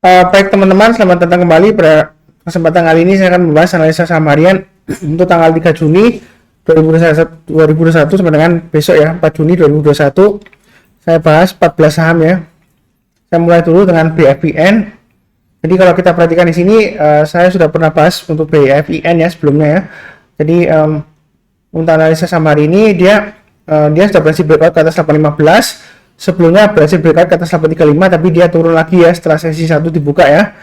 Baik teman-teman, selamat datang kembali. Pada kesempatan kali ini saya akan membahas analisa saham harian untuk tanggal 3 Juni 2021 sampai dengan besok ya, 4 Juni 2021. Saya bahas 14 saham ya. Saya mulai dulu dengan BFIN. Jadi kalau kita perhatikan di sini, saya sudah pernah bahas untuk BFIN ya sebelumnya ya. Jadi untuk analisa saham hari ini dia sudah berhasil breakout ke atas 815. Sebelumnya berhasil breakout ke atas 835, tapi dia turun lagi ya setelah sesi 1 dibuka ya.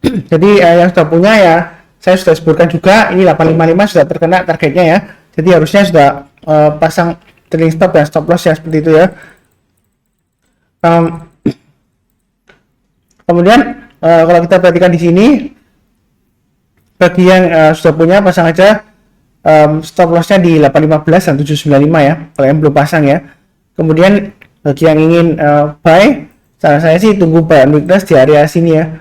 Jadi yang sudah punya ya, saya sudah sebutkan juga, ini 855 sudah terkena targetnya ya. Jadi harusnya sudah pasang trailing stop dan stop loss ya, seperti itu ya. Kemudian kalau kita perhatikan di sini, bagi yang sudah punya, pasang aja stop lossnya di 815 dan 795 ya, kalau yang belum pasang ya. Kemudian bagi yang ingin buy, saran saya sih tunggu buy and weakness di area sini ya,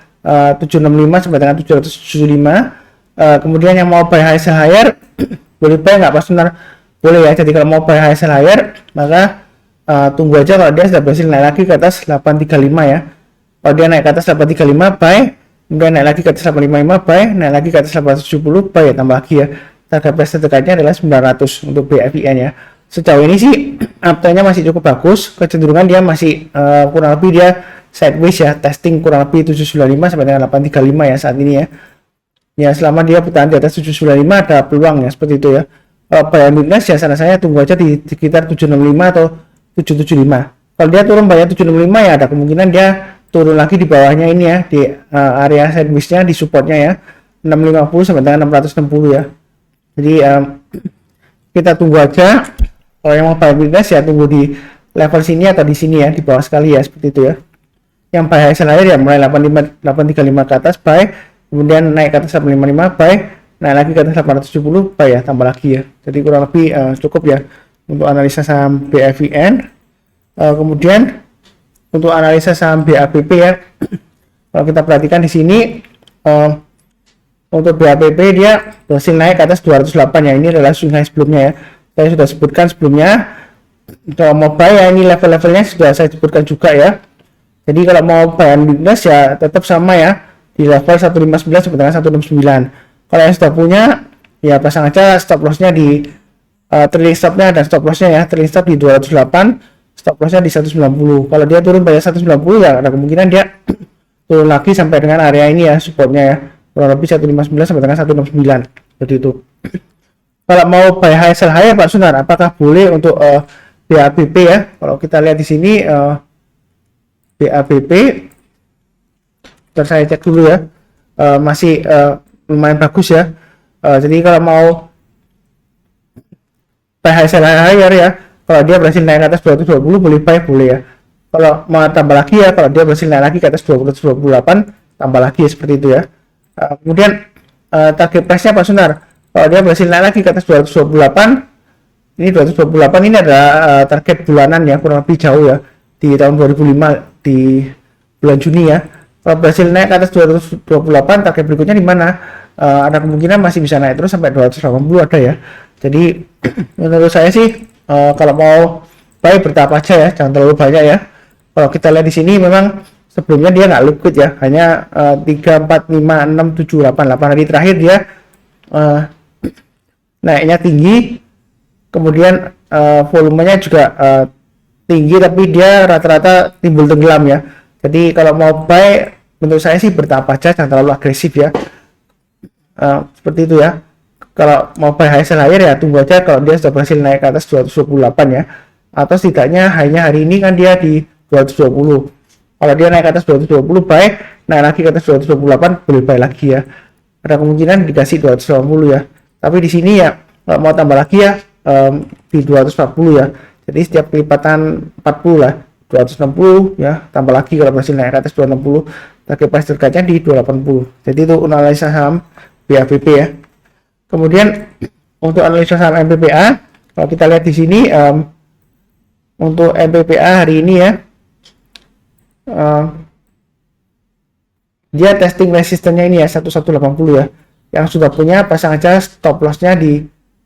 765 sampai dengan 775. Kemudian yang mau buy high sell higher boleh buy, nggak pas benar boleh ya. Jadi kalau mau buy high sell higher, maka tunggu aja kalau dia sudah berhasil naik lagi ke atas 835 ya. Kalau dia naik ke atas 835 buy, kemudian naik lagi ke atas 855 buy, naik lagi ke atas 870 buy ya, tambah lagi ya. Target price terdekatnya adalah 900 untuk BFIN ya. Sejauh ini sih uptrendnya masih cukup bagus, kecenderungan dia masih kurang lebih dia sideways ya, testing kurang lebih 795 sampai dengan 835 ya saat ini ya. Ya selama dia bertahan di atas 795 ada peluang ya, seperti itu ya. Buy and weakness ya, saran saya tunggu aja di sekitar 765 atau 775. Kalau dia turun bayar 765 ya ada kemungkinan dia turun lagi di bawahnya ini ya, di area sideways-nya, di supportnya ya, 650 sampai dengan 660 ya. Jadi kita tunggu aja. Kalau yang mau buy weakness ya tunggu di level sini atau di sini ya, di bawah sekali ya, seperti itu ya. Yang buy high sell higher ya mulai 835 ke atas buy, kemudian naik ke atas 855 buy, naik lagi ke atas 870 buy ya, tambah lagi ya. Jadi kurang lebih cukup ya untuk analisa saham BFIN. Kemudian untuk analisa saham BAPP ya, kalau kita perhatikan di sini untuk BAPP dia berhasil naik ke atas 208 ya, ini adalah swing high sebelumnya ya. Saya sudah sebutkan sebelumnya. Kalau mau buy ya ini level-levelnya sudah saya sebutkan juga ya. Jadi kalau mau buy and weakness ya tetap sama ya, di level 159 sampai dengan 169. Kalau yang sudah punya ya pasang aja stop lossnya di trailing stopnya dan stop lossnya ya, trailing stop di 208, stop lossnya di 190. Kalau dia turun pada 190 ya ada kemungkinan dia turun lagi sampai dengan area ini ya, supportnya ya, kurang lebih 159 sampai dengan 169 seperti itu. Kalau mau buy high sell high Pak Sunar, apakah boleh untuk BAPP ya? Kalau kita lihat di sini BAPP, ntar saya cek dulu ya, masih lumayan bagus ya. Jadi kalau mau buy high sell higher ya, kalau dia berhasil naik ke atas 220 boleh buy, boleh ya. Kalau mau tambah lagi ya, kalau dia berhasil naik lagi ke atas 228 tambah lagi ya, seperti itu ya. Kemudian target price nya Pak Sunar, kalau dia berhasil naik lagi ke atas 228, ini 228 ini ada target bulanan ya, kurang lebih jauh ya, di tahun 2005 di bulan Juni ya. Kalau berhasil naik ke atas 228, target berikutnya di mana? Ada kemungkinan masih bisa naik terus sampai 280 ada ya. Jadi menurut saya sih kalau mau buy bertahap aja ya, jangan terlalu banyak ya. Kalau kita lihat di sini memang sebelumnya dia nggak liquid ya, hanya 3, 4, 5, 6, 7, 8 hari terakhir dia naiknya tinggi, kemudian volumenya juga tinggi, tapi dia rata-rata timbul tenggelam ya. Jadi kalau mau buy menurut saya sih bertahap aja, jangan terlalu agresif ya, seperti itu ya. Kalau mau buy high sell higher ya tunggu aja kalau dia sudah berhasil naik ke atas 228 ya, atau setidaknya hanya hari ini kan dia di 220. Kalau dia naik ke atas 220 buy, naik lagi ke atas 228 boleh buy lagi ya, ada kemungkinan dikasih 280 ya. Tapi di sini ya mau tambah lagi ya di 240 ya. Jadi setiap kelipatan 40 lah, 260 ya, tambah lagi kalau berhasil naik ke atas 260, target price terkatnya di 280. Jadi itu analisa saham BAPP ya. Kemudian untuk analisa saham MPPA, kalau kita lihat di sini untuk MPPA hari ini ya, dia testing resistennya ini ya 1180 ya. Yang sudah punya pasang aja stop lossnya di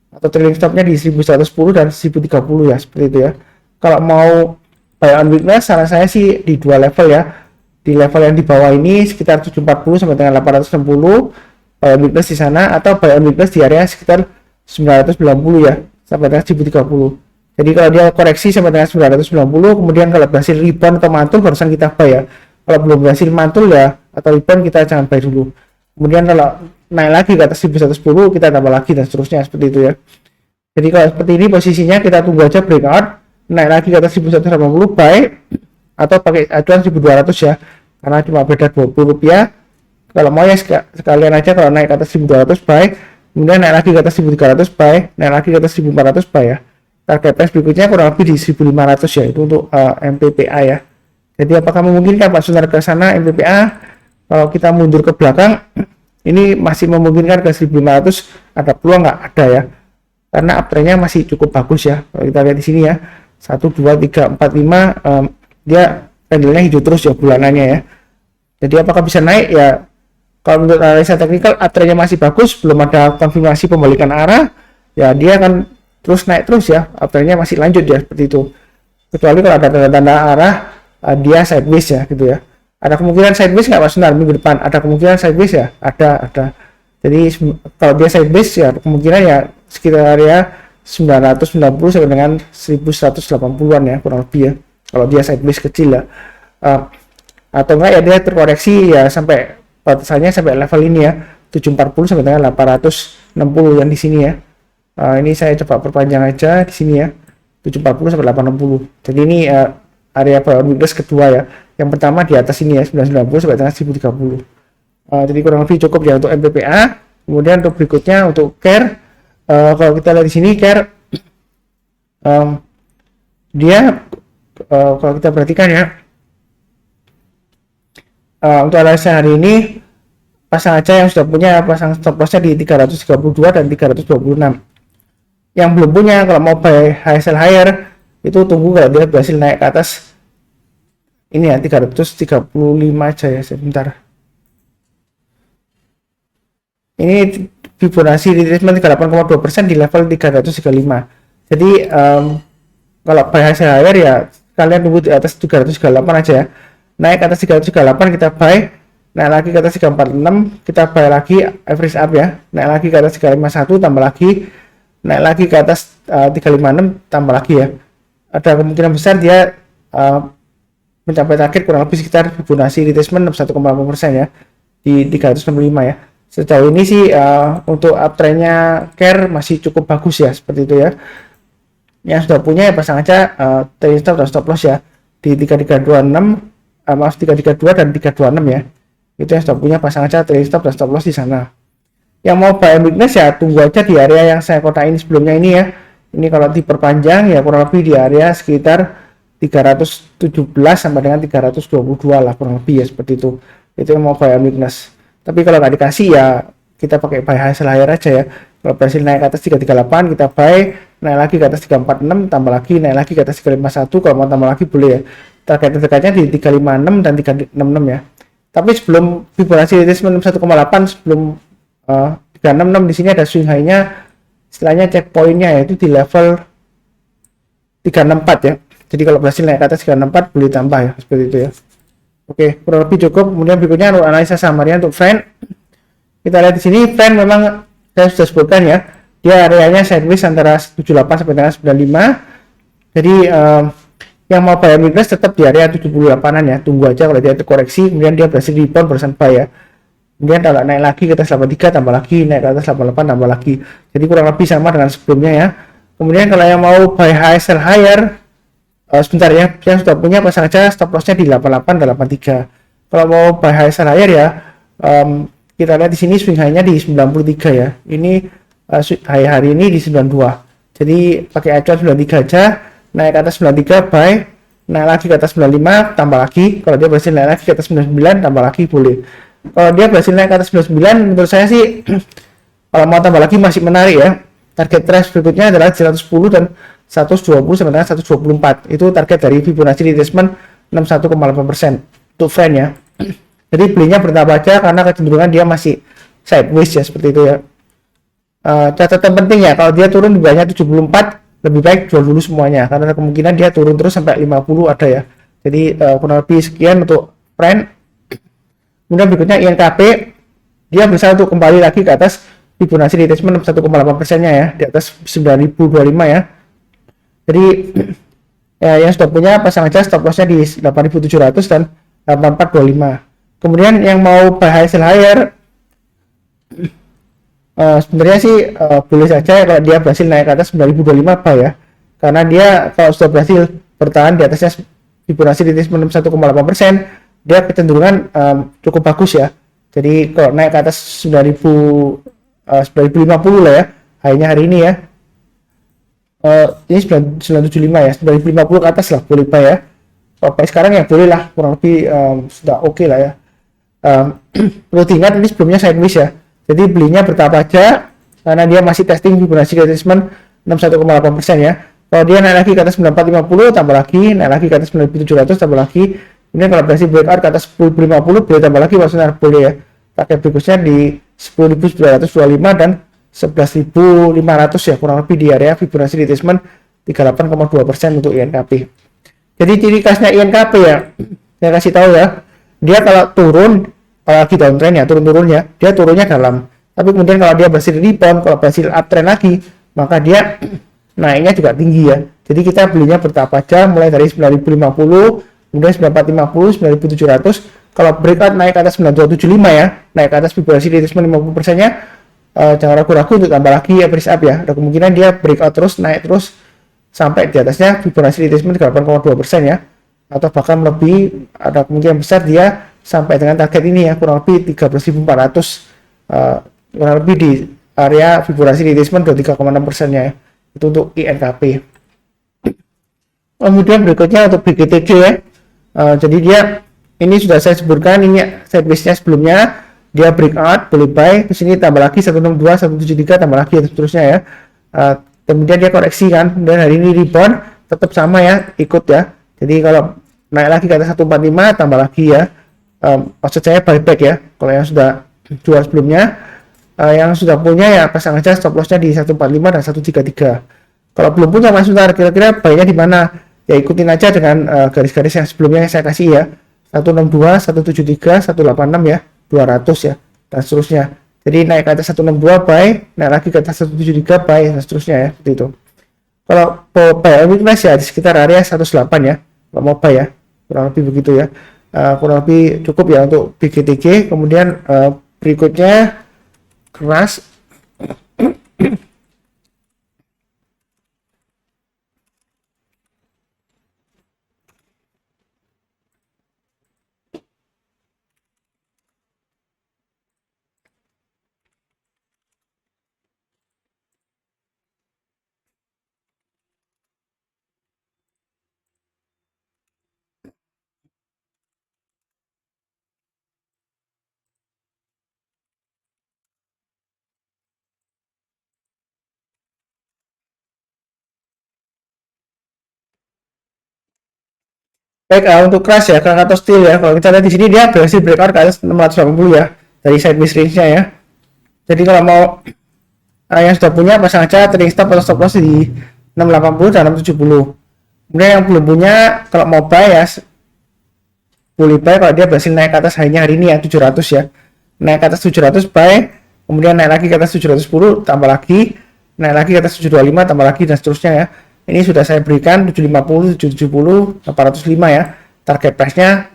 atau trailing stopnya di 1110 dan 1030 ya, seperti itu ya. Kalau mau buy on weakness saran saya sih di dua level ya, di di level yang di bawah ini sekitar 740 sampai dengan 860 buy on weakness di sana, atau buy on weakness di area sekitar 990 ya sampai dengan 1030. Jadi kalau dia koreksi sampai dengan 990, kemudian kalau berhasil rebound atau mantul barusan kita buy ya. Kalau belum berhasil mantul ya atau rebound, kita jangan buy dulu. Kemudian kalau naik lagi ke atas 1110, kita tambah lagi dan seterusnya seperti itu ya. Jadi kalau seperti ini posisinya, kita tunggu aja breakout naik lagi ke atas 1180 buy, atau pakai acuan 1200 ya, karena cuma beda 20 rupiah. Kalau mau ya sekalian aja, kalau naik ke atas 1200 buy, kemudian naik lagi ke atas 1300 buy, naik lagi ke atas 1400 buy ya. Target price berikutnya kurang lebih di 1500 ya, itu untuk MPPA ya. Jadi apakah memungkinkan Pak Sunar ke sana MPPA? Kalau kita mundur ke belakang, ini masih memungkinkan ke 1500, ada peluang nggak? Ada ya, karena uptrendnya masih cukup bagus ya. Kalau kita lihat di sini ya, 1 2 3 4 5, dia candlenya hijau terus ya bulanannya ya. Jadi apakah bisa naik ya? Kalau menurut analisa teknikal, uptrendnya masih bagus, belum ada konfirmasi pembalikan arah ya, dia akan terus naik terus ya, uptrendnya masih lanjut ya seperti itu. Kecuali kalau ada tanda-tanda arah dia sideways ya gitu ya. Ada kemungkinan sideways nggak Mas Sunar minggu depan? Ada kemungkinan sideways ya? Ada. Jadi kalau dia sideways ya kemungkinan ya sekitar area 990 sampai dengan 1180-an ya kurang lebih ya. Kalau dia sideways kecil ya. Atau enggak ya dia terkoreksi ya sampai batasannya sampai level ini ya, 740 sampai dengan 860 yang di sini ya. Ini saya coba perpanjang aja di sini ya, 740 sampai 860. Jadi ini area buy on weakness kedua ya. Yang pertama di atas ini ya, 990 sampai dengan 1030. Jadi kurang lebih cukup ya untuk MPPA. Kemudian untuk berikutnya untuk CARE, kalau kita lihat di sini CARE, dia kalau kita perhatikan ya, untuk analisa hari ini pasang aja yang sudah punya pasang stop lossnya di 332 dan 326. Yang belum punya, kalau mau buy high sell higher, itu tunggu kalau dia berhasil naik ke atas ini ya, 335 aja ya. Sebentar, ini Fibonacci retracement 38,2% di level 335. Jadi kalau buy high sell higher ya kalian tunggu di atas 338 aja ya. Naik ke atas 338 kita buy, naik lagi ke atas 346 kita buy lagi, average up ya. Naik lagi ke atas 351 tambah lagi, naik lagi ke atas 356 tambah lagi ya. Ada kemungkinan besar dia mencapai target kurang lebih sekitar Fibonacci retracement 61,8% ya di 365 ya. Sejauh ini sih untuk uptrendnya CARE masih cukup bagus ya, seperti itu ya. Yang sudah punya ya pasang aja trailing stop dan stop loss ya di 3326, maaf 332 dan 326 ya. Itu yang sudah punya pasang aja trailing stop dan stop loss di sana. Yang mau buy on weakness ya tunggu aja di area yang saya kotain sebelumnya ini ya. Ini kalau diperpanjang ya kurang lebih di area sekitar 317 sampai dengan 322 lah kurang lebih ya, seperti itu. Itu yang mau buy on weakness. Tapi kalau nggak dikasih ya kita pakai buy high sell higher aja ya. Kalau berhasil naik ke atas 338 kita buy, naik lagi ke atas 346 tambah lagi, naik lagi ke atas 351, kalau mau tambah lagi boleh ya. Target terdekatnya di 356 dan 366 ya. Tapi sebelum Fibonacci retracement 1,8, sebelum 366 di sini ada swing high-nya, istilahnya checkpoint-nya yaitu di level 364 ya. Jadi kalau berhasil naik ke atas 364 boleh tambah ya, seperti itu ya. Oke, kurang lebih cukup. Kemudian berikutnya untuk analisa samaria untuk trend. Kita lihat di sini trend memang saya sudah sebutkan ya, dia areanya sideways antara 78 sampai dengan 95. Jadi yang mau buy on weakness tetap di area 78an ya. Tunggu aja kalau dia terkoreksi, kemudian dia berhasil rebound barusan buy ya. Kemudian kalau naik lagi ke atas 83 tambah lagi, naik ke atas 88 tambah lagi. Jadi kurang lebih sama dengan sebelumnya ya. Kemudian kalau yang mau buy high sell higher, sebentar ya, yang sudah punya pasang aja stop lossnya di 88 dan 83. Kalau mau buy high sell higher ya, kita lihat di sini swing high-nya di 93 ya. Ini high hari ini di 92. Jadi pakai acuan 93 aja, naik ke atas 93 buy, naik lagi ke atas 95 tambah lagi. Kalau dia berhasil naik lagi ke atas 99 tambah lagi boleh. Kalau dia berhasil naik ke atas 99, menurut saya sih kalau mau tambah lagi masih menarik ya. Target price berikutnya adalah 110 dan 120 sampai dengan 124. Itu target dari Fibonacci retracement 61,8% untuk trend ya. Jadi belinya bertambah aja karena kecenderungan dia masih sideways ya, seperti itu ya. Catatan penting ya, kalau dia turun di bawahnya 74 lebih baik jual dulu semuanya karena kemungkinan dia turun terus sampai 50 ada ya. Jadi kurang lebih sekian untuk trend. Kemudian berikutnya INKP, dia berusaha untuk kembali lagi ke atas Fibonacci retracement 1,8% nya ya, di atas 9025 ya. Jadi ya, yang sudah punya pasang aja stop lossnya di 8700 dan 8425. Kemudian yang mau buy high sell higher, sebenarnya sih boleh saja kalau dia berhasil naik ke atas 9025 buy ya, karena dia kalau sudah berhasil bertahan di atasnya Fibonacci retracement 1,8%, dia kecenderungan cukup bagus ya. Jadi kalau naik ke atas 9050 lah ya, high-nya hari ini ya, ini 975 ya, 950 ke atas lah boleh buy ya. Kalau buy sekarang ya boleh lah, kurang lebih sudah oke lah ya. Perlu diingat ini sebelumnya sideways ya, jadi belinya bertahap aja karena dia masih testing Fibonacci retracement 61,8% ya. Kalau dia naik lagi ke atas 9450 tambah lagi, naik lagi ke atas 9700 tambah lagi, kemudian kalau berhasil breakout ke atas 10.050 boleh tambah lagi, maksudnya boleh ya. Target berikutnya di 10.925 dan 11.500 ya, kurang lebih di area Fibonacci retracement 38,2% untuk INKP. Jadi ciri khasnya INKP ya, saya kasih tahu ya, dia kalau turun, apalagi downtrend ya, turun-turunnya, dia turunnya dalam. Tapi kemudian kalau dia berhasil rebound, kalau berhasil uptrend lagi, maka dia naiknya juga tinggi ya. Jadi kita belinya bertahap aja, mulai dari 9050, kemudian 9450, 9700. Kalau breakout naik ke atas 9275 ya, naik ke atas Fibonacci retracement 50% nya, jangan ragu-ragu untuk tambah lagi average up ya. Ada kemungkinan dia breakout terus, naik terus sampai di atasnya Fibonacci retracement 8,2% ya, atau bahkan lebih, ada kemungkinan besar dia sampai dengan target ini ya, kurang lebih 13.400, kurang lebih di area Fibonacci retracement 23,6% nya ya. Itu untuk INKP. Kemudian berikutnya untuk BGTG ya, jadi dia ini sudah saya sebutkan, ini sideways-nya sebelumnya dia breakout boleh buy, ke sini tambah lagi 162, 173 tambah lagi dan seterusnya ya. Kemudian dia koreksi kan, dan hari ini rebound tetap sama ya, ikut ya. Jadi kalau naik lagi ke atas 145 tambah lagi ya, maksud saya buyback ya. Kalau yang sudah jual sebelumnya, yang sudah punya ya pasang aja stop lossnya di 145 dan 133. Kalau belum punya Mas Sutar, kira-kira buy-nya di mana? Ya ikutin aja dengan garis-garis yang sebelumnya yang saya kasih ya, 162, 173, 186 ya, 200 ya, dan seterusnya. Jadi naik ke atas 162 buy, naik lagi ke atas 173 buy, dan seterusnya ya, seperti itu. Kalau buy weakness ya di sekitar area 108 ya, kalau mau buy ya, kurang lebih begitu ya. Kurang lebih cukup ya untuk BGTG. Kemudian berikutnya keras. Baik, untuk crash ya, Krakatau Steel ya. Kalau kita lihat di sini dia berhasil breakout ke atas 680 ya, dari sideways range-nya ya. Jadi kalau mau yang sudah punya pasang aja trading stop atau stop loss di 680 dan 670. Kemudian yang belum punya, kalau mau buy ya boleh buy kalau dia berhasil naik ke atas high-nya hari ini ya, 700 ya. Naik ke atas 700 buy, kemudian naik lagi ke atas 710 tambah lagi, naik lagi ke atas 725 tambah lagi, dan seterusnya ya. Ini sudah saya berikan 750, 770, 805 ya. Target price-nya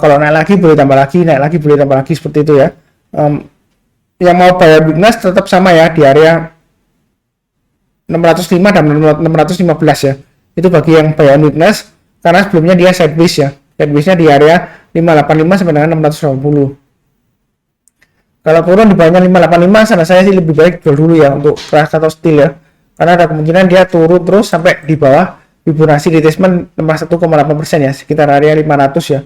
kalau naik lagi boleh tambah lagi, naik lagi boleh tambah lagi, seperti itu ya. Yang mau buy weakness tetap sama ya, di area 605 dan 615 ya. Itu bagi yang buy weakness, karena sebelumnya dia sideways ya. Sideways-nya di area 585 sampai dengan 680. Kalau turun di bawahnya 585, sana saya sih lebih baik jual dulu ya untuk Krakatau Steel ya, karena ada kemungkinan dia turun terus sampai di bawah Fibonacci retracement 61,8% ya, sekitar area 500 ya,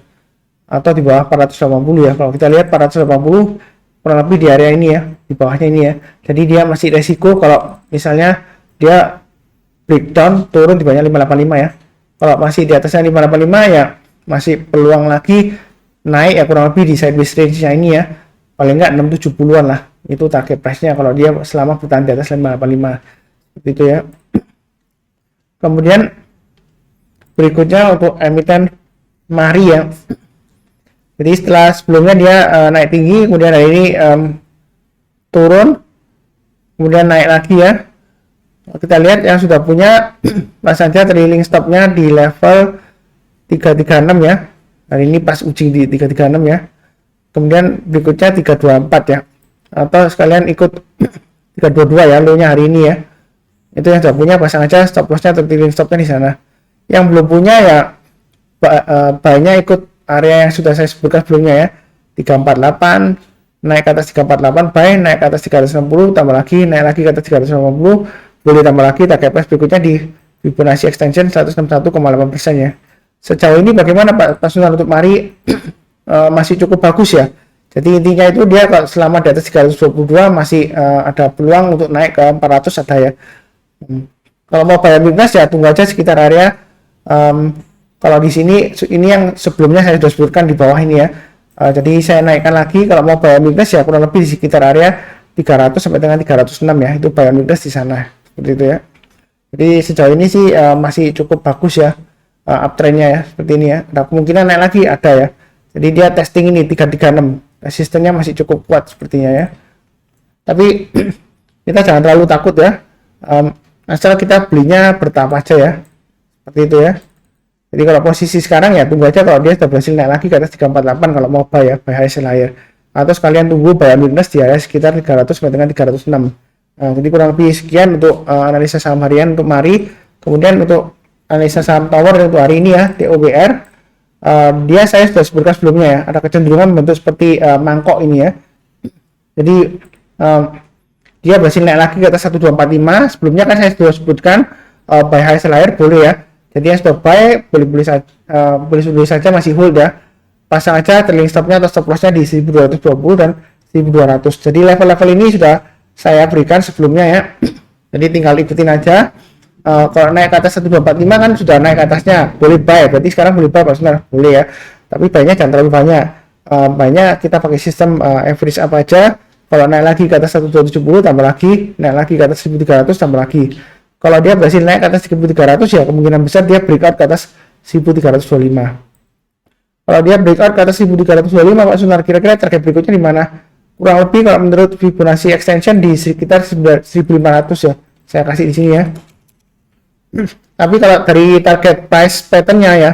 atau di bawah 480 ya. Kalau kita lihat 480 kurang lebih di area ini ya, di bawahnya ini ya. Jadi dia masih resiko kalau misalnya dia breakdown turun di bawahnya 585 ya. Kalau masih di atasnya 585 ya masih peluang lagi naik ya, kurang lebih di sideways range-nya ini ya, paling enggak 670-an lah, itu target price-nya kalau dia selama bertahan di atas 585, seperti itu ya. Kemudian berikutnya untuk emiten Mari ya, Jadi setelah sebelumnya dia naik tinggi, kemudian hari ini turun, kemudian naik lagi ya. Kita lihat yang sudah punya saja trailing stopnya di level 336 ya. Hari ini pas uji di 336 ya. Kemudian berikutnya 324 ya. Atau sekalian ikut 322 ya, low-nya hari ini ya. Itu yang sudah punya pasang aja stop loss-nya atau trailing stop-nya di sana. Yang belum punya ya buy-nya ikut area yang sudah saya sebutkan sebelumnya ya. 348 naik ke atas 348 buy, naik ke atas 360 tambah lagi, naik lagi ke atas 350, boleh tambah lagi target price berikutnya di Fibonacci extension 161,8% ya. Sejauh ini bagaimana Pak Sunar untuk Mari? Masih cukup bagus ya. Jadi intinya itu dia kalau selama di atas 322 masih ada peluang untuk naik ke 400 ada ya. Kalau mau buy weakness ya tunggu aja sekitar area kalau di sini ini yang sebelumnya saya sudah sebutkan di bawah ini ya. Jadi saya naikkan lagi kalau mau buy weakness ya kurang lebih di sekitar area 300 sampai dengan 306 ya. Itu buy weakness di sana. Seperti itu ya. Jadi sejauh ini sih masih cukup bagus ya uptrendnya ya seperti ini ya. Ada kemungkinan naik lagi ada ya. Jadi dia testing ini 336, resistennya masih cukup kuat sepertinya ya. Tapi kita jangan terlalu takut ya. Asal kita belinya bertahap aja ya. Seperti itu ya. Jadi kalau posisi sekarang ya tunggu aja kalau dia sudah berhasil naik lagi ke atas 348 kalau mau buy ya, buy high sell higher. Atau sekalian tunggu buy weakness di area sekitar 300 sampai dengan 306. Jadi kurang lebih sekian untuk analisa saham harian untuk Mari. Kemudian untuk analisa saham tower untuk hari ini ya, TOWR. Dia saya sudah sebutkan sebelumnya ya, ada kecenderungan membentuk seperti mangkok ini ya. Jadi dia berhasil naik lagi ke atas 1245. Sebelumnya kan saya sudah sebutkan buy high sell higher boleh ya. Jadi yang sudah buy boleh saja masih hold ya. Pasang aja trailing stopnya atau stop lossnya di 1220 dan 1200. Jadi level-level ini sudah saya berikan sebelumnya ya. Jadi tinggal ikutin aja. Kalau naik ke atas 1245 kan sudah naik ke atasnya, boleh buy. Berarti sekarang boleh buy Pak Sunar, boleh ya. Tapi buy-nya jangan terlalu banyak. Buy-nya kita pakai sistem average apa aja. Kalau naik lagi ke atas 1270 tambah lagi, naik lagi ke atas 1300 tambah lagi. Kalau dia berhasil naik ke atas 1300 ya kemungkinan besar dia breakout ke atas 1325. Kalau dia breakout ke atas 1325 Pak Sunar, kira-kira target berikutnya di mana? Kurang lebih kalau menurut Fibonacci extension di sekitar 1500 ya. Saya kasih di sini ya. Tapi kalau dari target price patternnya ya,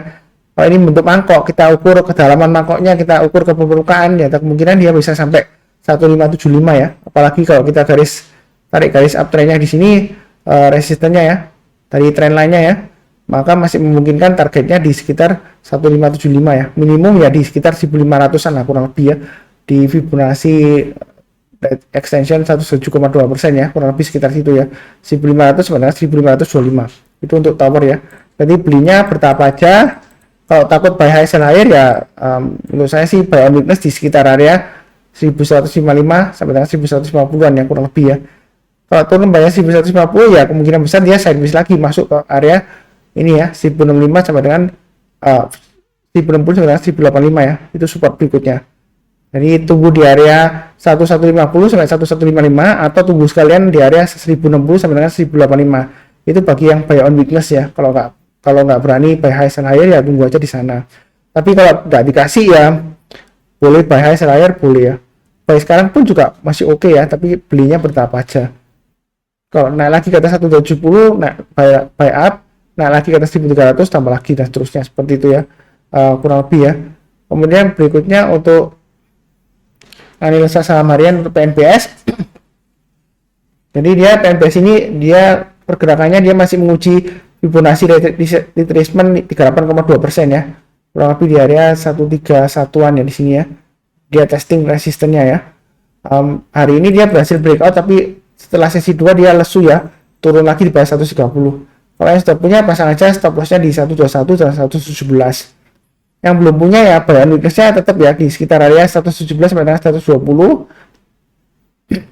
kalau ini bentuk mangkok, kita ukur kedalaman mangkoknya, kita ukur ke permukaan ya, kemungkinan dia bisa sampai 1575 ya. Apalagi kalau kita tarik garis uptrendnya di sini, resistennya ya, dari trend line-nya ya, maka masih memungkinkan targetnya di sekitar 1575 ya, minimum ya di sekitar 1500an lah kurang lebih ya, di Fibonacci extension 107,2% ya, kurang lebih sekitar situ ya, 1500 sebenarnya 1525 itu untuk tower ya. Jadi belinya bertahap aja. Kalau takut buy high sell higher ya menurut saya sih buy on weakness di sekitar area 1155 sampai dengan 1150an ya kurang lebih ya. Kalau turun bayar 1150 ya kemungkinan besar dia sideways lagi masuk ke area ini ya 1065 sampai dengan 1060 sampai dengan 1085 ya, itu support berikutnya. Jadi tunggu di area 1150 sampai 1155 atau tunggu sekalian di area 1060 sampai dengan 1085. Itu bagi yang buy on weakness ya. Kalau nggak berani buy high sell higher ya tunggu aja di sana. Tapi kalau nggak dikasih ya boleh buy high sell higher boleh ya. Buy sekarang pun juga masih oke ya, tapi belinya bertahap aja. Kalau naik lagi ke atas 170 naik buy up, naik lagi ke atas 1300 tambah lagi dan seterusnya seperti itu ya. Kurang lebih ya. Kemudian berikutnya untuk analisa saham harian untuk PNBS. Jadi dia PNBS ini dia pergerakannya dia masih menguji Fibonacci retracement 38,2% ya. Kurang lebih di area 131-an ya di sini ya. Dia testing resistennya ya. Hari ini dia berhasil breakout tapi setelah sesi 2 dia lesu ya. Turun lagi di bawah 130. Kalau yang sudah punya pasang aja stop lossnya di 121 dan 117. Yang belum punya ya buy on weakness-nya tetap ya di sekitar area 117 sampai dengan 120.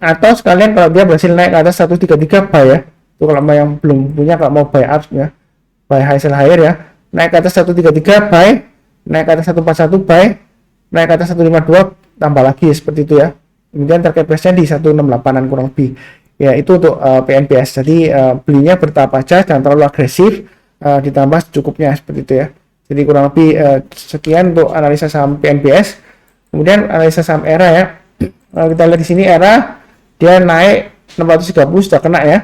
Atau sekalian kalau dia berhasil naik ke atas 133 buy ya. Itu kalau mau yang belum punya, kalau mau buy up ya, buy high sell higher ya, naik ke atas 133 buy, naik ke atas 141 buy, naik ke atas 152 tambah lagi ya, seperti itu ya. Kemudian target price-nya di 168an kurang lebih ya. Itu untuk PNBS. Jadi belinya bertahap aja, jangan terlalu agresif, ditambah cukupnya seperti itu ya. Jadi kurang lebih sekian untuk analisa saham PNBS. Kemudian analisa saham ERA ya. Kita lihat di sini ERA dia naik 630 sudah kena ya.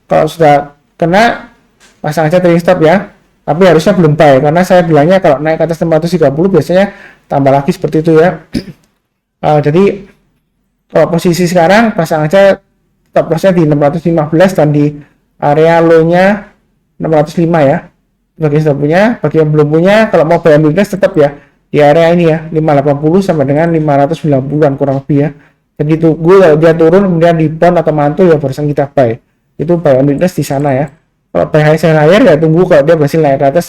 Kalau sudah kena pasang aja trading stop ya. Tapi harusnya belum buy karena saya bilangnya kalau naik ke atas 630 biasanya tambah lagi seperti itu ya. Jadi kalau posisi sekarang pasang aja stop lossnya di 615 dan di area low-nya 605 ya. Bagi yang punya, bagi yang belum punya, kalau mau buy weakness tetap ya di area ini ya 580 sampai dengan 590-an kurang lebih ya. Jadi tunggu kalau dia turun kemudian rebound atau mantul ya barusan kita buy. Itu buy weakness di sana ya. Kalau buy high sell higher ya tunggu kalau dia berhasil naik ke atas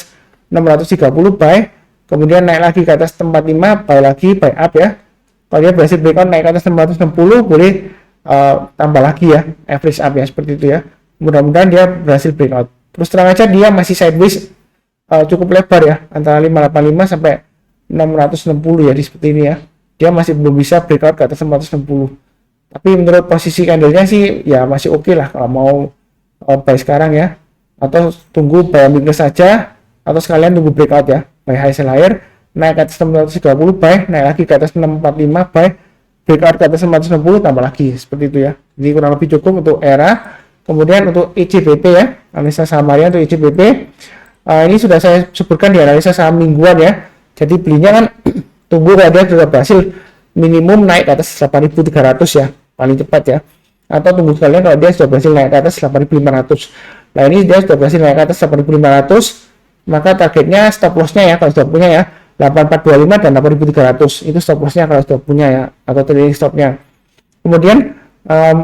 630 buy, kemudian naik lagi ke atas 45 buy lagi, buy up ya. Kalau dia berhasil breakout naik ke atas 660 boleh tambah lagi ya, average up ya seperti itu ya. Mudah-mudahan dia berhasil breakout. Terus terang aja dia masih sideways cukup lebar ya, antara 585 sampai 660 ya di seperti ini ya. Dia masih belum bisa breakout ke atas 460. Tapi menurut posisi candlenya sih ya masih oke lah kalau mau buy sekarang ya. Atau tunggu buy weakness saja atau sekalian tunggu breakout ya. Buy high sell higher, naik ke atas 630 buy, naik lagi ke atas 645 buy, breakout ke atas 460 tambah lagi seperti itu ya. Jadi kurang lebih cukup untuk ERA. Kemudian untuk ICBP ya, analisa saham harian untuk ICBP. Ini sudah saya sebutkan di analisa saham mingguan ya. Jadi belinya kan tunggu kalau dia sudah berhasil minimum naik ke atas 8.300 ya, paling cepat ya. Atau tunggu sekalian kalau dia sudah berhasil naik ke atas 8.500. Nah ini dia sudah berhasil naik ke atas 8.500, maka targetnya stop lossnya ya kalau sudah punya ya 8425 dan 8.300 itu stop lossnya kalau sudah punya ya, atau trading stopnya. Kemudian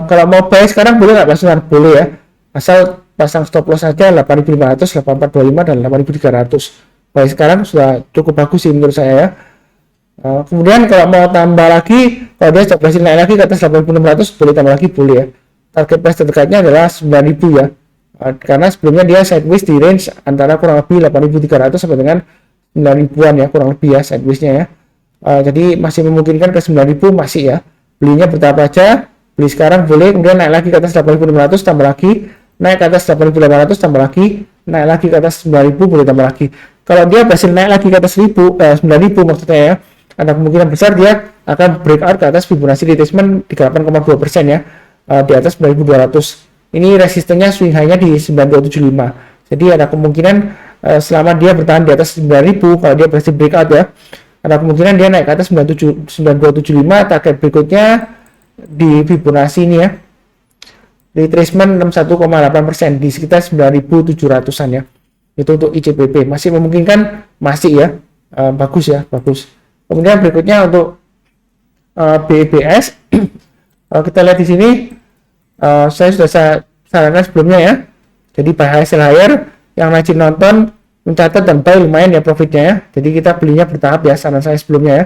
kalau mau buy sekarang boleh nggak pasang? Boleh ya, asal pasang stop loss saja 8.500, 8425 dan 8.300. Buy sekarang sudah cukup bagus sih menurut saya ya. Kemudian kalau mau tambah lagi, kalau dia stop loss naik lagi ke atas 8.600 boleh tambah lagi, boleh ya. Target price terdekatnya adalah 9.000 ya, karena sebelumnya dia sideways di range antara kurang lebih 8.300 sampai dengan 9.000-an ya, kurang lebih ya sideways-nya ya. Jadi masih memungkinkan ke 9.000 masih ya. Belinya bertahap aja, beli sekarang boleh, kemudian naik lagi ke atas 8.600 tambah lagi, naik ke atas 8.800 tambah lagi, naik lagi ke atas 9.000 boleh tambah lagi. Kalau dia berhasil naik lagi ke atas 9.000 maksudnya ya, ada kemungkinan besar dia akan breakout ke atas Fibonacci retracement 38,2% ya, di atas 9.200. Ini resistennya swing high-nya di 9.275. Jadi ada kemungkinan selama dia bertahan di atas 9.000, kalau dia berhasil breakout ya, ada kemungkinan dia naik ke atas 9.275. Target berikutnya di Fibonacci ini ya, retracement 61,8% di sekitar 9.700-an ya. Itu untuk ICBP masih memungkinkan, masih ya, bagus ya, bagus. Kemudian berikutnya untuk BEBS. Kalau kita lihat di sini, saya sudah sarankan sebelumnya ya. Jadi buy high sell higher, yang rajin nonton mencatat dan buy lumayan ya profitnya ya. Jadi kita belinya bertahap ya, saran saya sebelumnya ya.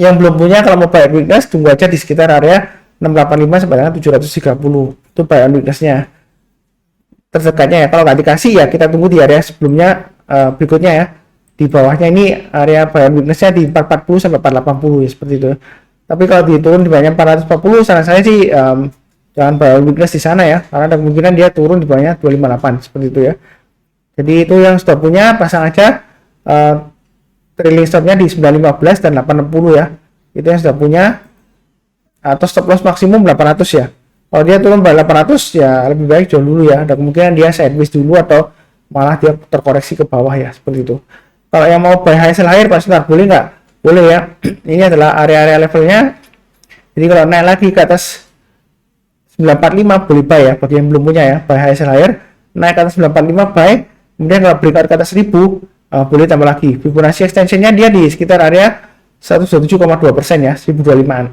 Yang belum punya kalau mau buy weakness tunggu aja di sekitar area 685 sampai dengan 730. Itu buy weakness-nya terdekatnya ya. Kalau nggak dikasih ya kita tunggu di area sebelumnya, berikutnya ya. Di bawahnya ini area buy weakness-nya di 440 sampai 480 ya, seperti itu. Tapi kalau diturun di bawahnya 440, saran saya sih jangan buy weakness di sana ya, karena ada kemungkinan dia turun di bawahnya 258 seperti itu ya. Jadi itu yang sudah punya pasang aja trailing stopnya di 915 dan 860 ya. Itu yang sudah punya, atau stop loss maksimum 800 ya. Kalau dia turun pada 800 ya lebih baik jual dulu ya. Ada kemungkinan dia sideways dulu atau malah dia terkoreksi ke bawah ya, seperti itu. Kalau yang mau buy high sell higher pas benar boleh nggak? Boleh ya. Ini adalah area-area levelnya. Jadi kalau naik lagi ke atas 945 boleh buy ya, bagi yang belum punya ya, buy high sell higher. Naik ke atas 945 buy. Kemudian kalau breakout ke atas 1000 boleh tambah lagi. Fibonacci extensionnya dia di sekitar area 127,2% ya, 1025an.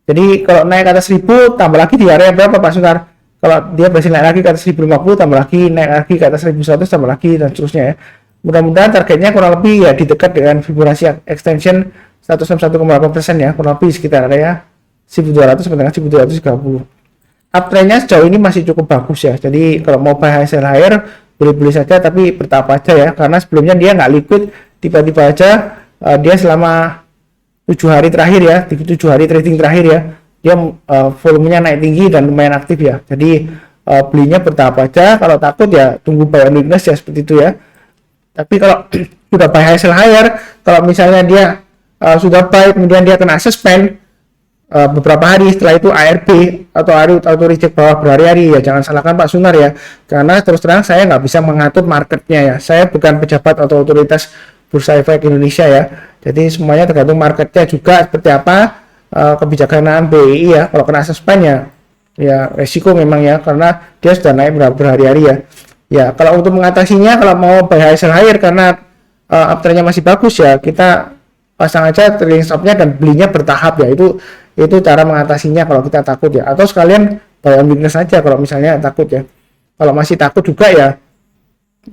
Jadi kalau naik ke atas 1000 tambah lagi di area berapa Pak Sunar? Kalau dia berhasil naik lagi ke atas 1050 tambah lagi, naik lagi ke atas 1100 tambah lagi dan seterusnya ya. Mudah-mudahan targetnya kurang lebih ya di dekat dengan Fibonacci extension 161,8% ya, kurang lebih sekitar area 1200 sampai dengan 1230. Uptrendnya sejauh ini masih cukup bagus ya. Jadi kalau mau buy high sell higher boleh-boleh saja, tapi bertahap aja ya, karena sebelumnya dia nggak liquid, tiba-tiba aja dia selama 7 hari terakhir ya, 7 hari trading terakhir ya, dia volumenya naik tinggi dan lumayan aktif ya. Jadi belinya bertahap aja, kalau takut ya tunggu buy weakness ya, seperti itu ya. Tapi kalau sudah buy high sell higher, kalau misalnya dia sudah buy kemudian dia kena suspend beberapa hari setelah itu ARB atau auto reject bawah berhari-hari, ya jangan salahkan Pak Sunar ya, karena terus terang saya nggak bisa mengatur marketnya ya, saya bukan pejabat atau otoritas Bursa Efek Indonesia ya, jadi semuanya tergantung marketnya juga seperti apa kebijaksanaan BEI ya. Kalau kena suspend ya resiko memang ya, karena dia sudah naik berhari-hari ya. Ya kalau untuk mengatasinya, kalau mau buy high sell higher karena uptrendnya masih bagus ya, kita pasang aja trailing stopnya dan belinya bertahap ya, itu cara mengatasinya kalau kita takut ya, atau sekalian buy on weakness aja kalau misalnya takut ya. Kalau masih takut juga ya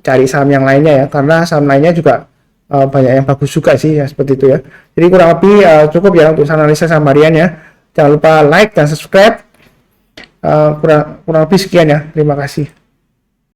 cari saham yang lainnya ya, karena saham lainnya juga banyak yang bagus juga sih ya, seperti itu ya. Jadi kurang lebih cukup ya untuk analisa saham harian ya. Jangan lupa like dan subscribe. Kurang lebih sekian ya, terima kasih.